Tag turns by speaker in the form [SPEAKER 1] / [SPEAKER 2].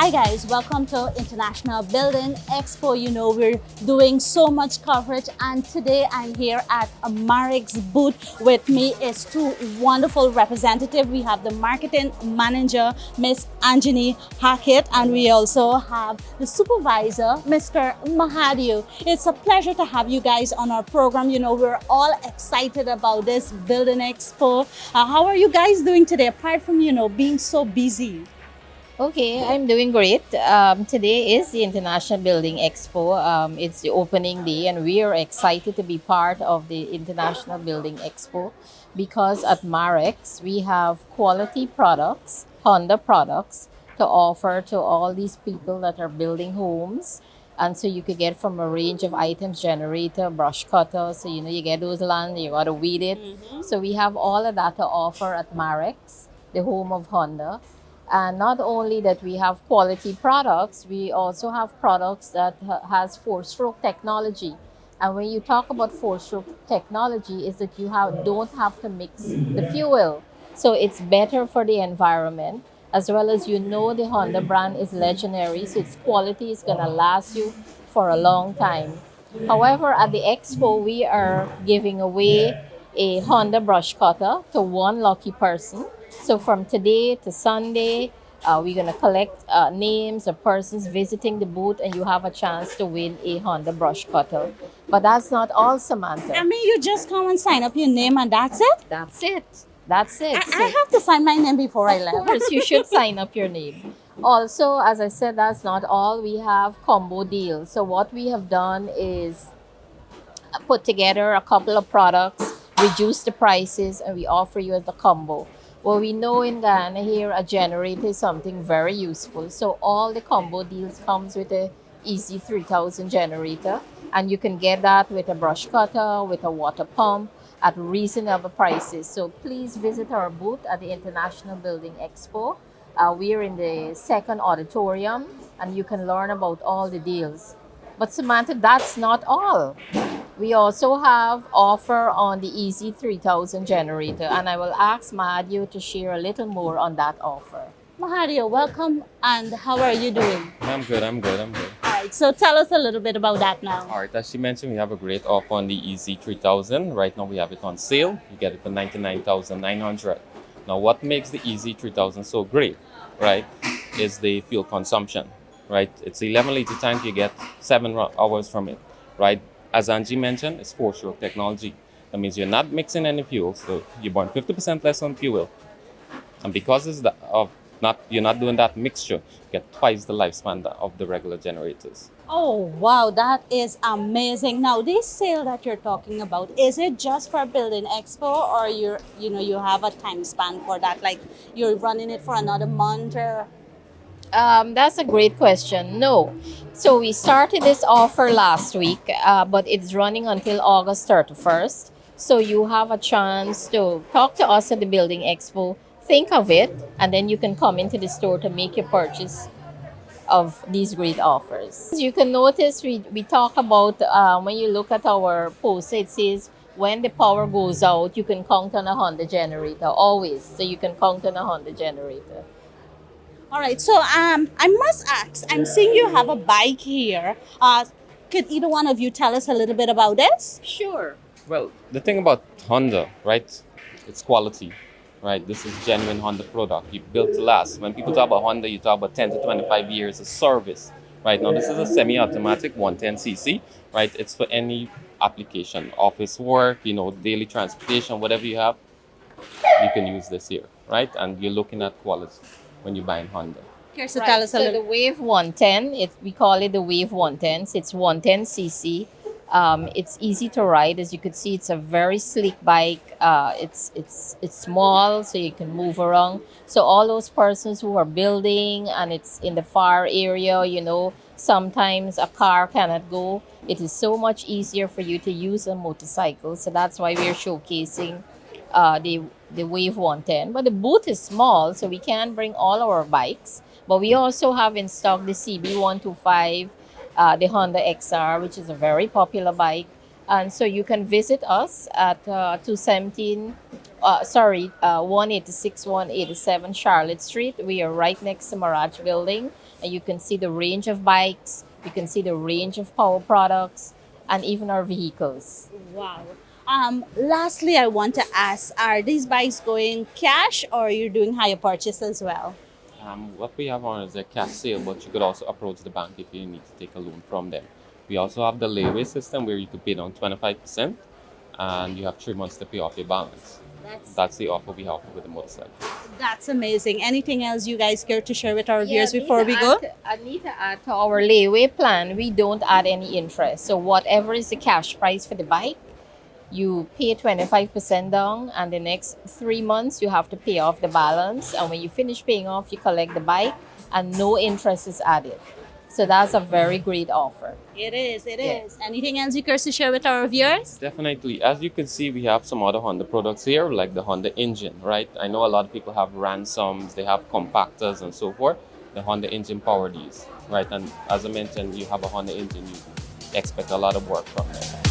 [SPEAKER 1] Hi guys, welcome to International Building Expo. You know, we're doing so much coverage, and today I'm here at a Marics booth. With me is two wonderful representatives. We have the marketing manager, Miss Anjanie Hackett, and we also have the supervisor, Mr. Mahadeo. It's a pleasure to have you guys on our program. You know, we're all excited about this Building Expo. How are you guys doing today, apart from, you know, being so busy?
[SPEAKER 2] Okay, I'm doing great. Today is the International Building Expo. It's the opening day, and we are excited to be part of the International Building Expo because at Marics we have quality products, Honda products, to offer to all these people that are building homes. And so you could get from a range of items: generator, brush cutter. So you get those land, you gotta weed it. So we have all of that to offer at Marics, the home of Honda. And not only that we have quality products, we also have products that has four-stroke technology. And when you talk about four-stroke technology, is that you don't have to mix the fuel. So it's better for the environment, as well as the Honda brand is legendary, so its quality is gonna last you for a long time. However, at the expo, we are giving away a Honda brush cutter to one lucky person. So from today to Sunday, we're going to collect names of persons visiting the booth, and you have a chance to win a Honda brush cutter. But that's not all, Samantha.
[SPEAKER 1] I mean, you just come and sign up your name and that's it?
[SPEAKER 2] That's it. That's it.
[SPEAKER 1] I have to sign my name before I
[SPEAKER 2] Of
[SPEAKER 1] left.
[SPEAKER 2] course, you should sign up your name. Also, as I said, that's not all. We have combo deals. So what we have done is put together a couple of products, reduce the prices, and we offer you as a combo. Well, we know in Guyana here a generator is something very useful. So all the combo deals comes with a Easy 3000 generator, and you can get that with a brush cutter, with a water pump at reasonable prices. So please visit our booth at the International Building Expo. We're in the second auditorium, and you can learn about all the deals. But Samantha, that's not all. We also have offer on the Easy 3000 generator, and I will ask Mahadeo to share a little more on that offer.
[SPEAKER 1] Mahadeo, welcome, and how are you doing?
[SPEAKER 3] I'm good.
[SPEAKER 1] All right, so tell us a little bit about that now.
[SPEAKER 3] All right, as she mentioned, we have a great offer on the Easy 3000. Right now, we have it on sale. You get it for $99,900. Now, what makes the Easy 3000 so great, right, is the fuel consumption, right? It's 11-liter tank. You get 7 hours from it, right? As Angie mentioned, it's four-stroke technology. That means you're not mixing any fuel, so you burn 50% less on fuel. And because you're not doing that mixture, you get twice the lifespan of the regular generators.
[SPEAKER 1] Oh, wow, that is amazing. Now, this sale that you're talking about, is it just for Building Expo, or you have a time span for that? Like you're running it for another month or?
[SPEAKER 2] That's a great question. No. So we started this offer last week, but it's running until August 31st. So you have a chance to talk to us at the Building Expo, think of it, and then you can come into the store to make your purchase of these great offers. You can notice we talk about, when you look at our post, it says, when the power goes out, you can count on a Honda generator, always. So you can count on a Honda generator.
[SPEAKER 1] All right, so I must ask, I'm seeing you have a bike here. Could either one of you tell us a little bit about this?
[SPEAKER 2] Sure.
[SPEAKER 3] Well, the thing about Honda, right, it's quality, right? This is genuine Honda product. You built to last. When people talk about Honda, you talk about 10 to 25 years of service, right? Now, this is a semi-automatic 110cc, right? It's for any application, office work, daily transportation, whatever you have, you can use this here, right? And you're looking at quality when you're buying Honda.
[SPEAKER 1] Okay, so
[SPEAKER 2] Right.
[SPEAKER 1] tell us a
[SPEAKER 2] So
[SPEAKER 1] little.
[SPEAKER 2] the Wave 110, we call it the Wave 110. So it's 110cc. It's easy to ride. As you could see, it's a very sleek bike. It's small, so you can move around. So all those persons who are building and it's in the far area, sometimes a car cannot go. It is so much easier for you to use a motorcycle. So that's why we're showcasing the Wave 110. But the booth is small, so we can't bring all our bikes. But we also have in stock the CB125, the Honda XR, which is a very popular bike. And so you can visit us at 217 186, 187 Charlotte Street. We are right next to Marics Building, and you can see the range of bikes, you can see the range of power products, and even our vehicles.
[SPEAKER 1] Wow. Lastly, I want to ask, are these bikes going cash or you're doing hire purchase as well?
[SPEAKER 3] What we have on is a cash sale, but you could also approach the bank if you need to take a loan from them. We also have the layaway system where you could pay down 25% and you have 3 months to pay off your balance. That's the offer we offer with the motorcycle.
[SPEAKER 1] That's amazing. Anything else you guys care to share with our viewers before we go?
[SPEAKER 2] I need to add to our layaway plan, we don't add any interest. So whatever is the cash price for the bike, you pay 25% down, and the next 3 months you have to pay off the balance. And when you finish paying off, you collect the bike and no interest is added. So that's a very great offer.
[SPEAKER 1] It is. Anything else you care to share with our viewers?
[SPEAKER 3] Definitely. As you can see, we have some other Honda products here, like the Honda engine, right? I know a lot of people have ransoms, they have compactors and so forth. The Honda engine power these, right? And as I mentioned, you have a Honda engine, you expect a lot of work from them.